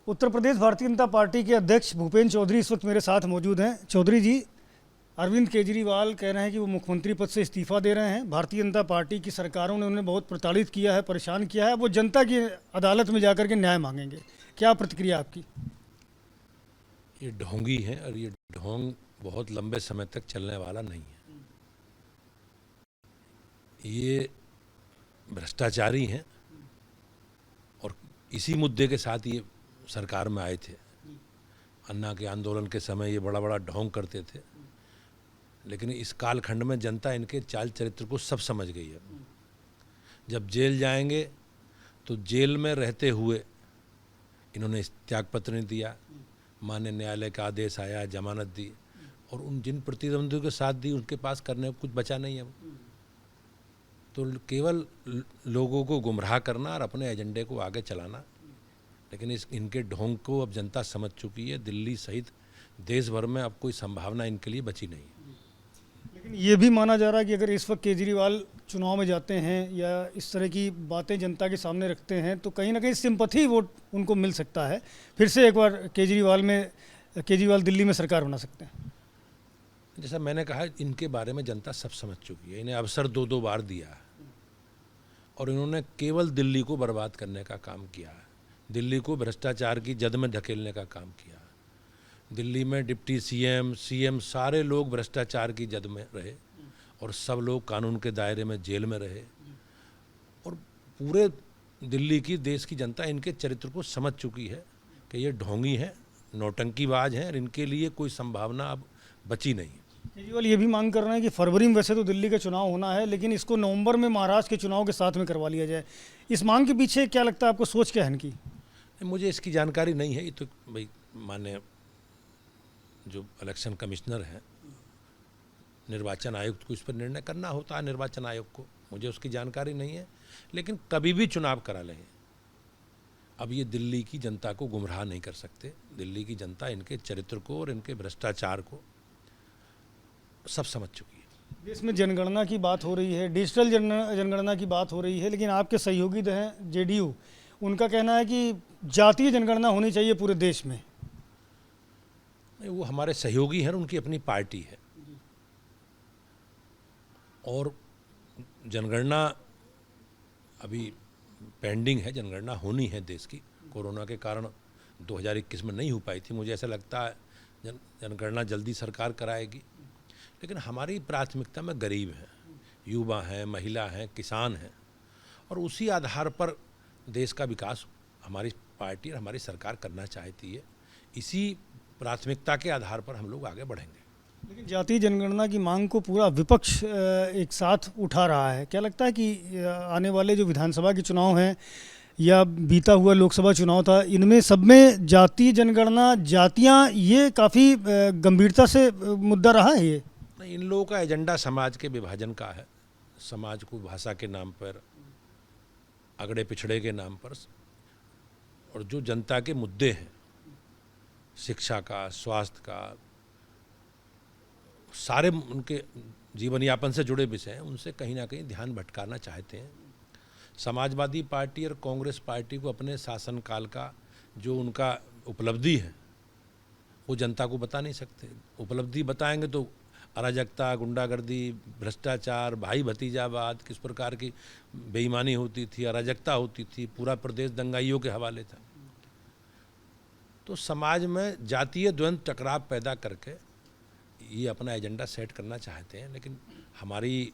Uttar Pradesh Bharatiya Janata party के अध्यक्ष भूपेंद्र चौधरी इस वक्त मेरे साथ मौजूद हैं। चौधरी जी, अरविंद केजरीवाल कह रहे हैं कि वो मुख्यमंत्री पद से इस्तीफा दे रहे हैं। भारतीय जनता पार्टी की सरकारों ने उन्हें बहुत प्रताड़ित किया है, परेशान किया है। वो जनता की अदालत में जाकर के न्याय मांगेंगे। क्या प्रतिक्रिया आपकी? ये ढोंगी है और ये ढोंग बहुत लंबे समय तक चलने वाला नहीं है। ये भ्रष्टाचारी हैं और इसी मुद्दे के साथ ये सरकार में आए थे। अन्ना के आंदोलन के समय ये बड़ा बड़ा ढोंग करते थे, लेकिन इस कालखंड में जनता इनके चाल चरित्र को सब समझ गई है। जब जेल जाएंगे तो जेल में रहते हुए इन्होंने त्यागपत्र नहीं दिया, माननीय न्यायालय का आदेश आया, जमानत दी, और उन जिन प्रतिद्वंदियों के साथ दी उनके पास करने को कुछ बचा नहीं है। तो केवल लोगों को गुमराह करना और अपने एजेंडे को आगे चलाना, लेकिन इनके ढोंग को अब जनता समझ चुकी है। दिल्ली सहित देश भर में अब कोई संभावना इनके लिए बची नहीं है। लेकिन ये भी माना जा रहा है कि अगर इस वक्त केजरीवाल चुनाव में जाते हैं या इस तरह की बातें जनता के सामने रखते हैं तो कहीं ना कहीं सिंपैथी वोट उनको मिल सकता है। फिर से एक बार केजरीवाल दिल्ली में सरकार बना सकते हैं। जैसा मैंने कहा, इनके बारे में जनता सब समझ चुकी है। इन्हें अवसर दो बार दिया है और इन्होंने केवल दिल्ली को बर्बाद करने का काम किया है। दिल्ली को भ्रष्टाचार की जद में धकेलने का काम किया। दिल्ली में डिप्टी सीएम सारे लोग भ्रष्टाचार की जद में रहे और सब लोग कानून के दायरे में जेल में रहे। और पूरे दिल्ली की देश की जनता इनके चरित्र को समझ चुकी है कि ये ढोंगी हैं, नौटंकीबाज हैं और इनके लिए कोई संभावना अब बची नहीं है। केजरीवाल ये भी मांग कर रहे हैं कि फरवरी में वैसे तो दिल्ली का चुनाव होना है, लेकिन इसको नवंबर में महाराष्ट्र के चुनाव के साथ में करवा लिया जाए। इस मांग के पीछे क्या लगता है आपको, सोच क्या है इनकी? मुझे इसकी जानकारी नहीं है। ये तो भाई माननीय जो इलेक्शन कमिश्नर हैं, निर्वाचन आयुक्त को इस पर निर्णय करना होता है, निर्वाचन आयोग को। मुझे उसकी जानकारी नहीं है, लेकिन कभी भी चुनाव करा लें, अब ये दिल्ली की जनता को गुमराह नहीं कर सकते। दिल्ली की जनता इनके चरित्र को और इनके भ्रष्टाचार को सब समझ चुकी है। देश में जनगणना की बात हो रही है, डिजिटल जनगणना की बात हो रही है, लेकिन आपके सहयोगी हैं जेडीयू, उनका कहना है कि जातीय जनगणना होनी चाहिए पूरे देश में। वो हमारे सहयोगी हैं, उनकी अपनी पार्टी है और जनगणना अभी पेंडिंग है। जनगणना होनी है देश की। कोरोना के कारण 2021 में नहीं हो पाई थी। मुझे ऐसा लगता है जनगणना जल्दी सरकार कराएगी, लेकिन हमारी प्राथमिकता में गरीब हैं, युवा हैं, महिला हैं, किसान हैं, और उसी आधार पर देश का विकास हमारी पार्टी और हमारी सरकार करना चाहती है। इसी प्राथमिकता के आधार पर हम लोग आगे बढ़ेंगे। लेकिन जातीय जनगणना की मांग को पूरा विपक्ष एक साथ उठा रहा है। क्या लगता है कि आने वाले जो विधानसभा के चुनाव हैं या बीता हुआ लोकसभा चुनाव था, इनमें सब में जातीय जनगणना, जातियां, ये काफ़ी गंभीरता से मुद्दा रहा है? ये इन लोगों का एजेंडा समाज के विभाजन का है। समाज को भाषा के नाम पर, अगड़े पिछड़े के नाम पर, और जो जनता के मुद्दे हैं, शिक्षा का, स्वास्थ्य का, सारे उनके जीवन यापन से जुड़े विषय हैं, उनसे कहीं ना कहीं ध्यान भटकाना चाहते हैं। समाजवादी पार्टी और कांग्रेस पार्टी को अपने शासनकाल का जो उनका उपलब्धि है वो जनता को बता नहीं सकते। उपलब्धि बताएंगे तो अराजकता, गुंडागर्दी, भ्रष्टाचार, भाई भतीजावाद, किस प्रकार की बेईमानी होती थी, अराजकता होती थी, पूरा प्रदेश दंगाइयों के हवाले था। तो समाज में जातीय द्वंद्व, टकराव पैदा करके ये अपना एजेंडा सेट करना चाहते हैं। लेकिन हमारी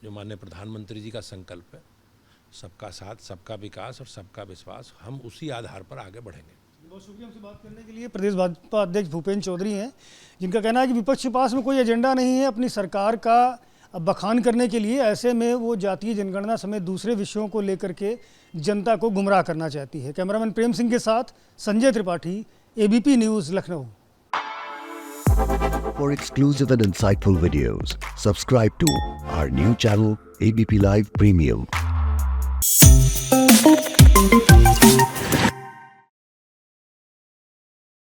जो माननीय प्रधानमंत्री जी का संकल्प है, सबका साथ, सबका विकास और सबका विश्वास, हम उसी आधार पर आगे बढ़ेंगे। बहुत शुक्रिया हमसे बात करने के लिए। प्रदेश भाजपा अध्यक्ष भूपेंद्र चौधरी हैं, जिनका कहना है कि विपक्ष के पास में कोई एजेंडा नहीं है अपनी सरकार का बखान करने के लिए। ऐसे में वो जातीय जनगणना समेत दूसरे विषयों को लेकर के जनता को गुमराह करना चाहती है। कैमरामैन प्रेम सिंह के साथ Sanjay Tripathi, ABP news, Lucknow. For exclusive and insightful videos, subscribe to our new channel ABP Live Premium.